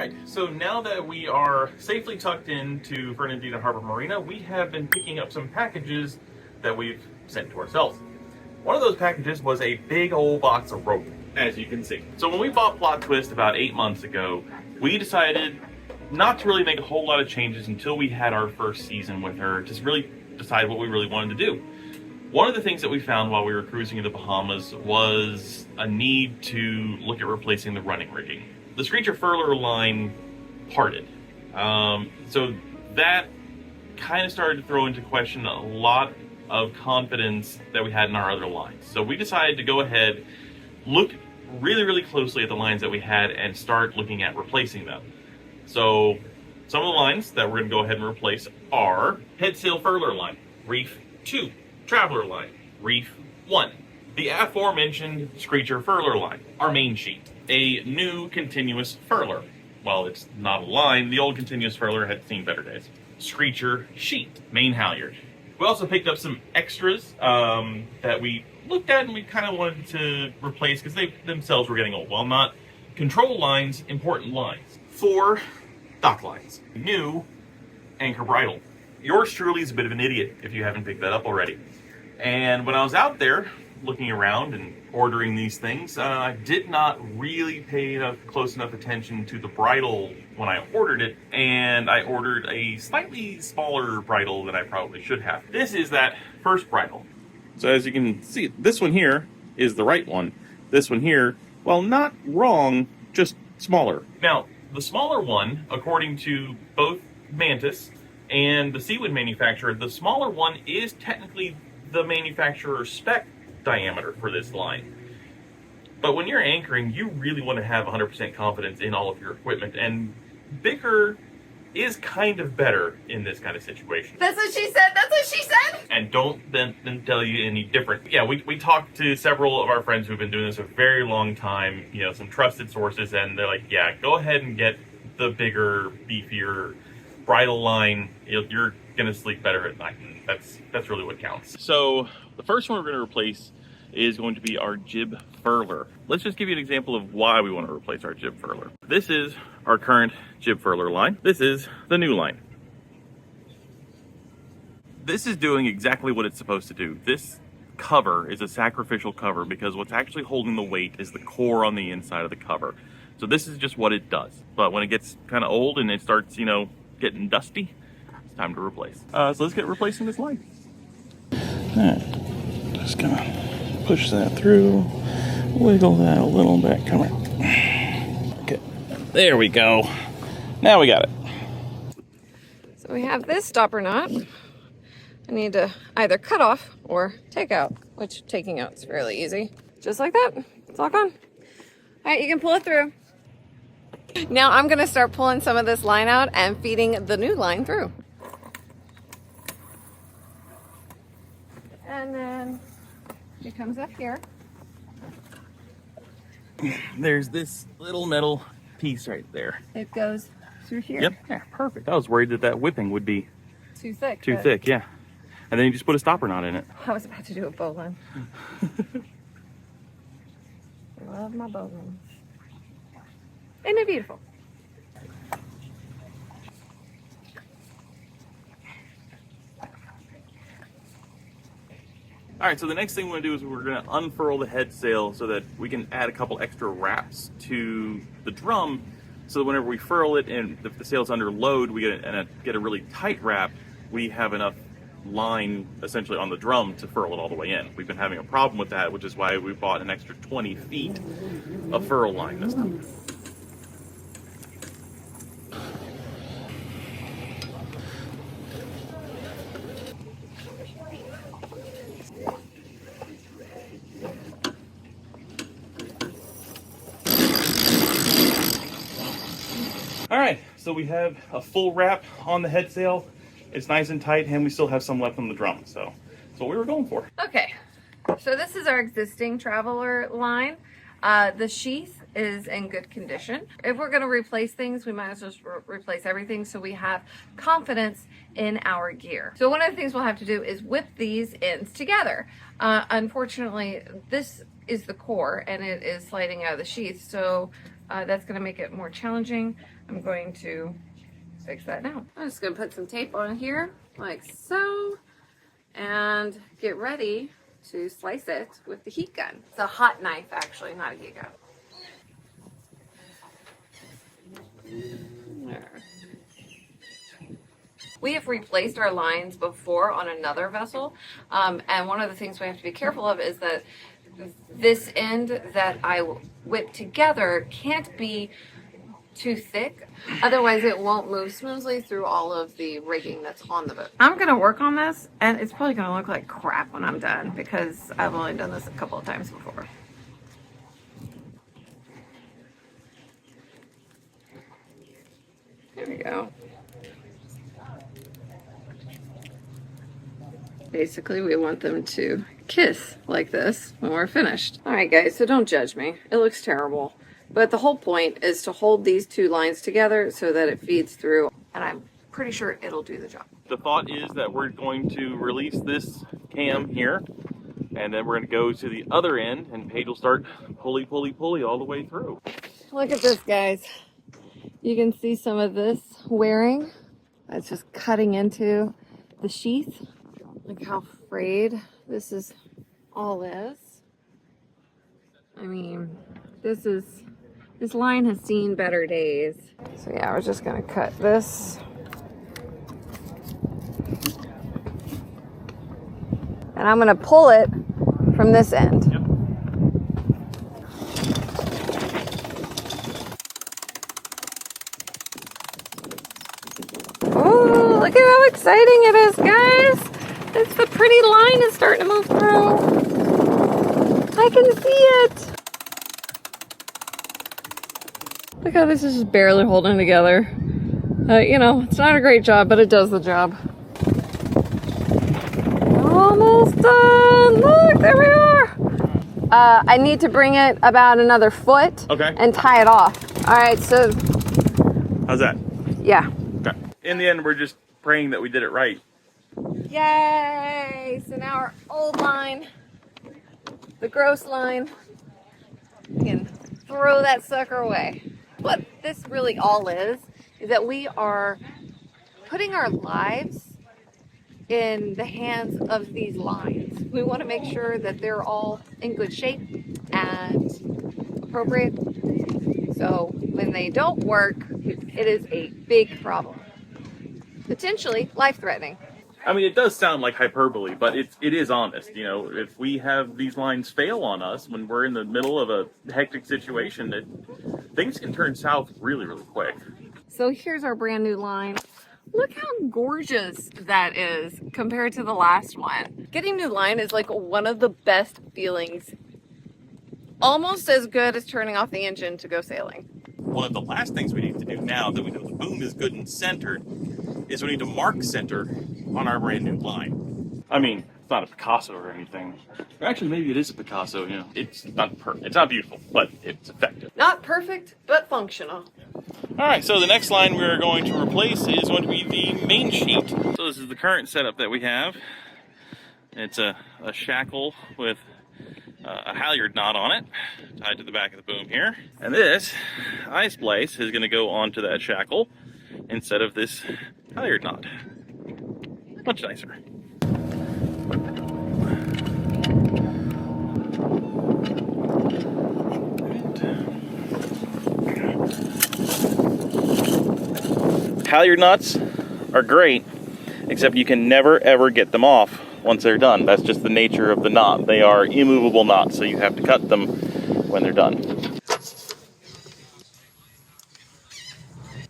Alright, so now that we are safely tucked into Fernandina Harbor Marina, we have been picking up some packages that we've sent to ourselves. One of those packages was a big old box of rope, as you can see. So when we bought Plot Twist about 8 months ago, we decided not to really make a whole lot of changes until we had our first season with her, to really decide what we really wanted to do. One of the things that we found while we were cruising in the Bahamas was a need to look at replacing the running rigging. The Screecher furler line parted. So that kind of started to throw into question a lot of confidence that we had in our other lines. So we decided to go ahead, look really closely at the lines that we had and start looking at replacing them. So some of the lines that we're going to go ahead and replace are head sail furler line, Reef 2, Traveler line, Reef 1, the aforementioned Screecher furler line, our main sheet, a new continuous furler. Well, it's not a line, the old continuous furler had seen better days. Screecher sheet, main halyard. We also picked up some extras that we looked at and we kind of wanted to replace because they themselves were getting old. Well, not control lines, important lines. 4 dock lines, new anchor bridle. Yours truly is a bit of an idiot if you haven't picked that up already. And when I was out there looking around and ordering these things, I did not really pay close enough attention to the bridle when I ordered it, and I ordered a slightly smaller bridle than I probably should have. This is that first bridle. So as you can see, this one here is the right one. This one here, well, not wrong, just smaller. Now, the smaller one, according to both Mantis and the Seawind manufacturer, the smaller one is technically the manufacturer's spec diameter for this line. But when you're anchoring, you really want to have 100% confidence in all of your equipment, and bigger is kind of better in this kind of situation. That's what she said, that's what she said! And don't then tell you any different. Yeah, we talked to several of our friends who've been doing this a very long time, you know, some trusted sources, and they're like, yeah, go ahead and get the bigger, beefier bridle line. You're gonna sleep better at night, and that's really what counts. So the first one we're gonna replace is going to be our jib furler. Let's just give you an example of why we want to replace our jib furler. This is our current jib furler line. This is the new line. This is doing exactly what it's supposed to do. This cover is a sacrificial cover because what's actually holding the weight is the core on the inside of the cover. So this is just what it does. But when it gets kind of old and it starts, you know, getting dusty, it's time to replace. So let's get replacing this line. Alright, just gonna push that through, wiggle that a little bit, come on. Okay, there we go. Now we got it. So we have this stopper knot. I need to either cut off or take out, which taking out is fairly easy. Just like that, it's all gone. All right, you can pull it through. Now I'm gonna start pulling some of this line out and feeding the new line through. And then it comes up here. There's this little metal piece right there. It goes through here. Yep, yeah, perfect. I was worried that whipping would be Too thick. too thick, yeah. And then you just put a stopper knot in it. I was about to do a bowline. I love my bowline. Isn't it beautiful? All right, so the next thing we're gonna do is we're gonna unfurl the head sail so that we can add a couple extra wraps to the drum, so that whenever we furl it and if the sail's under load, we get a really tight wrap, we have enough line essentially on the drum to furl it all the way in. We've been having a problem with that, which is why we bought an extra 20 feet of furl line this time. All right, so we have a full wrap on the head sail. It's nice and tight, and we still have some left on the drum, so that's what we were going for. Okay, so this is our existing Traveler line. The sheath is in good condition. If we're gonna replace things, we might as well just replace everything so we have confidence in our gear. So one of the things we'll have to do is whip these ends together. Unfortunately, this is the core and it is sliding out of the sheath, so that's going to make it more challenging. I'm going to fix that now. I'm just going to put some tape on here like so and get ready to slice it with the heat gun. It's a hot knife actually, not a heat gun. There. We have replaced our lines before on another vessel, and one of the things we have to be careful of is that this end that I whip together can't be too thick, otherwise it won't move smoothly through all of the rigging that's on the boat. I'm gonna work on this, and it's probably gonna look like crap when I'm done because I've only done this a couple of times before. There we go. Basically, we want them to kiss like this when we're finished. All right, guys, so don't judge me. It looks terrible. But the whole point is to hold these two lines together so that it feeds through, and I'm pretty sure it'll do the job. The thought is that we're going to release this cam here, and then we're going to go to the other end, and Paige will start pulley all the way through. Look at this, guys. You can see some of this wearing. That's just cutting into the sheath. Look how frayed this is all is. I mean, this line has seen better days. So yeah, we're just gonna cut this. And I'm gonna pull it from this end. Yep. Oh, look at how exciting it is, guys. It's the pretty line is starting to move through. I can see it. Look how this is just barely holding together. You know, it's not a great job, but it does the job. Almost done. Look, there we are. I need to bring it about another foot. Okay. And tie it off. All right, so. How's that? Yeah. Okay. In the end, we're just praying that we did it right. Yay! So now our old line, the gross line, we can throw that sucker away. What this really all is that we are putting our lives in the hands of these lines. We want to make sure that they're all in good shape and appropriate. So when they don't work, it is a big problem. Potentially life-threatening. I mean, it does sound like hyperbole, but it is honest. You know, if we have these lines fail on us when we're in the middle of a hectic situation, things can turn south really quick. So here's our brand new line. Look how gorgeous that is compared to the last one. Getting new line is like one of the best feelings. Almost as good as turning off the engine to go sailing. One of the last things we need to do now that we know the boom is good and centered is we need to mark center on our brand new line. I mean, it's not a Picasso or anything. Or actually, maybe it is a Picasso, you know. It's not beautiful, but it's effective. Not perfect, but functional. All right, so the next line we're going to replace is going to be the main sheet. So this is the current setup that we have. It's a shackle with a halyard knot on it, tied to the back of the boom here. And this eye splice is going to go onto that shackle instead of this halyard knot. Much nicer. Halyard knots are great, except you can never ever get them off once they're done. That's just the nature of the knot. They are immovable knots, so you have to cut them when they're done.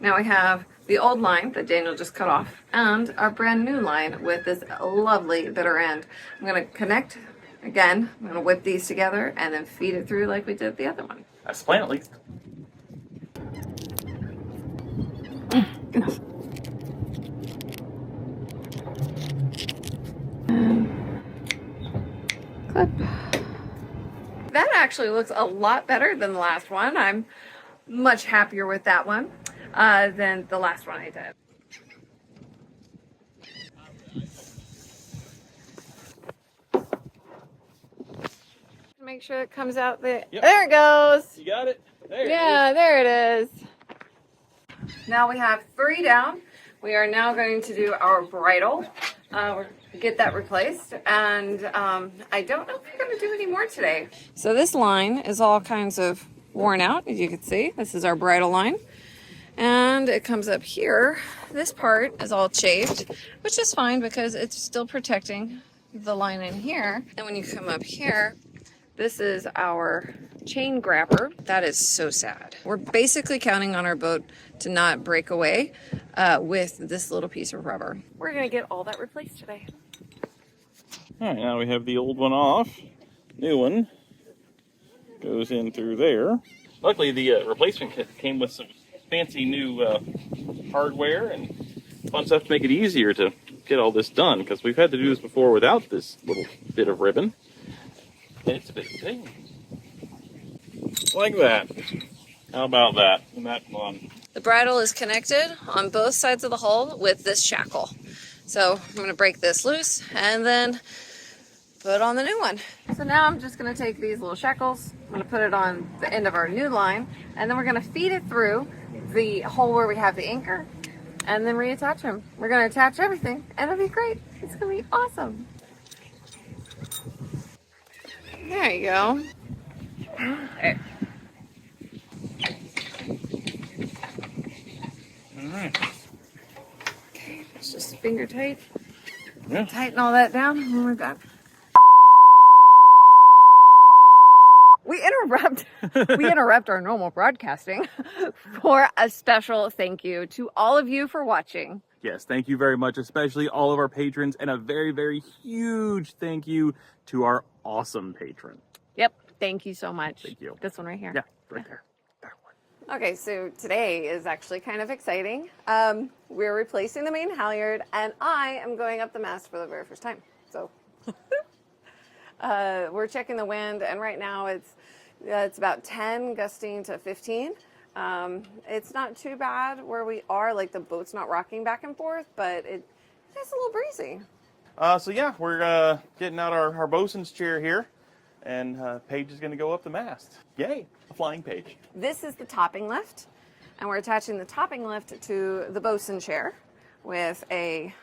Now we have the old line that Daniel just cut off and our brand new line with this lovely bitter end. I'm going to connect again. I'm going to whip these together and then feed it through like we did the other one. That's the plan, at least. Enough. Clip. That actually looks a lot better than the last one. I'm much happier with that one than the last one I did. Make sure it comes out there. Yep. There it goes. You got it. There it is. Now we have 3 down. We are now going to do our bridle. Get that replaced, and I don't know if we're going to do any more today. So this line is all kinds of worn out, as you can see. This is our bridle line, and it comes up here. This part is all chafed, which is fine because it's still protecting the line in here. And when you come up here, this is our chain grabber. That is so sad. We're basically counting on our boat to not break away with this little piece of rubber. We're gonna get all that replaced today. All right, now we have the old one off. New one goes in through there. Luckily, the replacement kit came with some fancy new hardware and fun stuff to make it easier to get all this done, because we've had to do this before without this little bit of ribbon. And it's a bit of a thing. Like that. How about that? And that one. The bridle is connected on both sides of the hull with this shackle. So I'm gonna break this loose and then put on the new one. So now I'm just gonna take these little shackles, I'm gonna put it on the end of our new line, and then we're gonna feed it through the hole where we have the anchor, and then reattach them. We're gonna attach everything, and it'll be great. It's gonna be awesome. There you go. Okay. All right. Okay, it's just finger tight. Yeah. Tighten all that down when we're done. We interrupt our normal broadcasting for a special thank you to all of you for watching. Yes, thank you very much, especially all of our patrons, and a very, very huge thank you to our awesome patron. Yep, thank you so much. Thank you. This one right here. Yeah, right there. That one. Okay, so today is actually kind of exciting. We're replacing the main halyard, and I am going up the mast for the very first time. So we're checking the wind, and right now it's about 10, gusting to 15. It's not too bad where we are, like the boat's not rocking back and forth, but it's a little breezy. So yeah, we're getting out our bosun's chair here, and Paige is going to go up the mast. Yay, a flying Paige. This is the topping lift, and we're attaching the topping lift to the bosun chair with a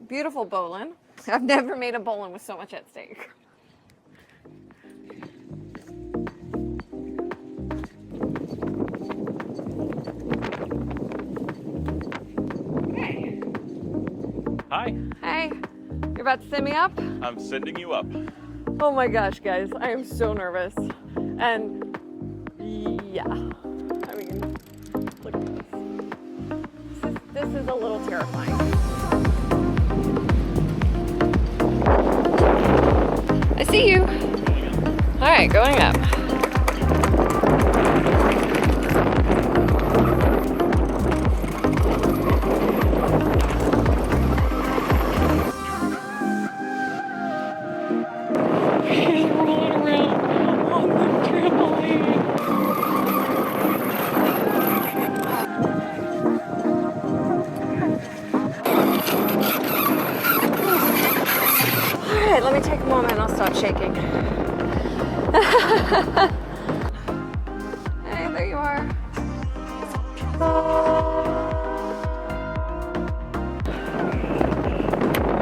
beautiful bowline. I've never made a bowline with so much at stake. Okay. Hi. Hey, you're about to send me up? I'm sending you up. Oh my gosh, guys, I am so nervous. And yeah, I mean, look at this. This is a little terrifying. I see you. All right, going up. Let me take a moment and I'll stop shaking. Hey, there you are.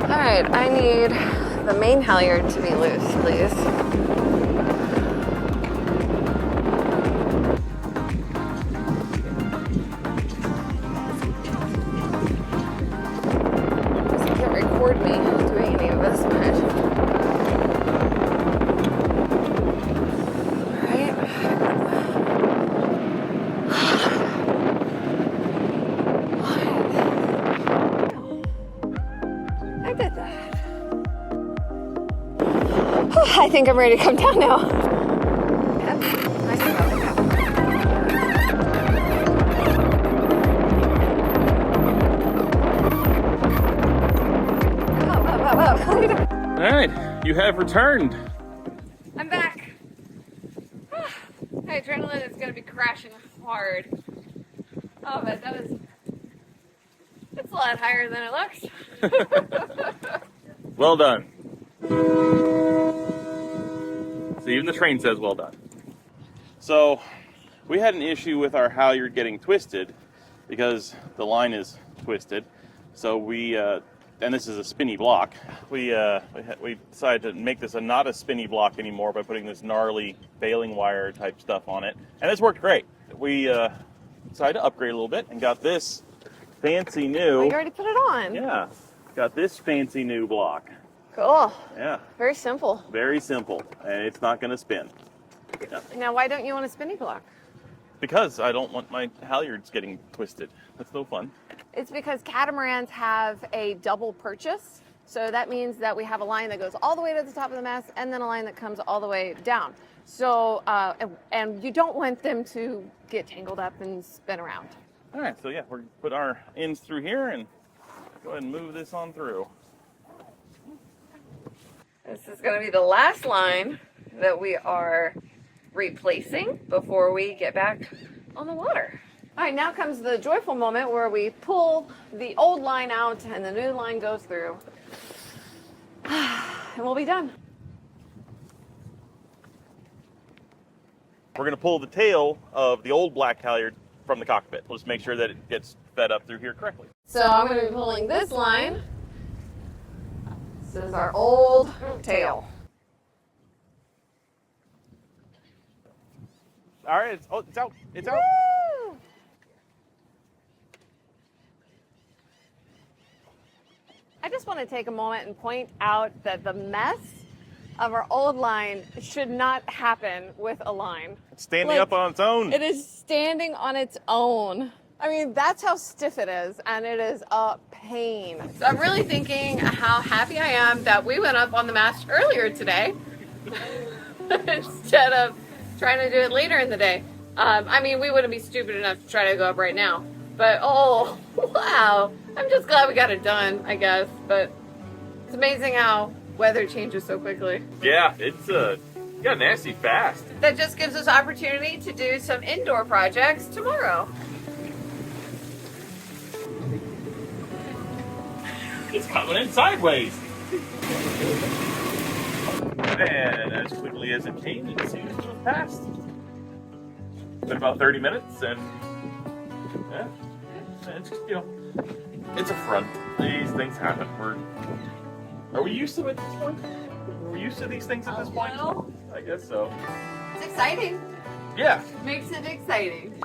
All right, I need the main halyard to be loose, please. You can't record me doing any of this, but I think I'm ready to come down now. Yep. Nice and All right, you have returned. I'm back. My adrenaline is going to be crashing hard. Oh, but it's a lot higher than it looks. Well done. So even the train says well done. So we had an issue with our halyard getting twisted because the line is twisted. So we, and this is a spinny block, we decided to make this not a spinny block anymore by putting this gnarly baling wire type stuff on it. And this worked great. We decided to upgrade a little bit and got this fancy new... Oh, you already put it on. Yeah, got this fancy new block. Cool. Yeah. Very simple. Very simple, and it's not going to spin. Yeah. Now, why don't you want a spinny block? Because I don't want my halyards getting twisted. That's no fun. It's because catamarans have a double purchase. So that means that we have a line that goes all the way to the top of the mast and then a line that comes all the way down. So, and you don't want them to get tangled up and spin around. All right, so yeah, we're going to put our ends through here and go ahead and move this on through. This is going to be the last line that we are replacing before we get back on the water. All right, now comes the joyful moment where we pull the old line out and the new line goes through. And we'll be done. We're going to pull the tail of the old black halyard from the cockpit. We'll just make sure that it gets fed up through here correctly. So I'm going to be pulling this line. This is our old tail. All right, it's out. It's out. Woo! I just want to take a moment and point out that the mess of our old line should not happen with a line. It's standing up on its own. It is standing on its own. I mean, that's how stiff it is, and it is a pain. So I'm really thinking how happy I am that we went up on the mast earlier today instead of trying to do it later in the day. I mean, we wouldn't be stupid enough to try to go up right now. But, oh, wow. I'm just glad we got it done, I guess. But it's amazing how weather changes so quickly. Yeah, it's got nasty fast. That just gives us opportunity to do some indoor projects tomorrow. It's coming in sideways. And as quickly as it came, it seems to have passed. It's been about 30 minutes, and yeah, it's just, you know, it's a front. These things happen. Are we used to it at this point? Are we used to these things at this point? Little. I guess so. It's exciting. Yeah. Makes it exciting.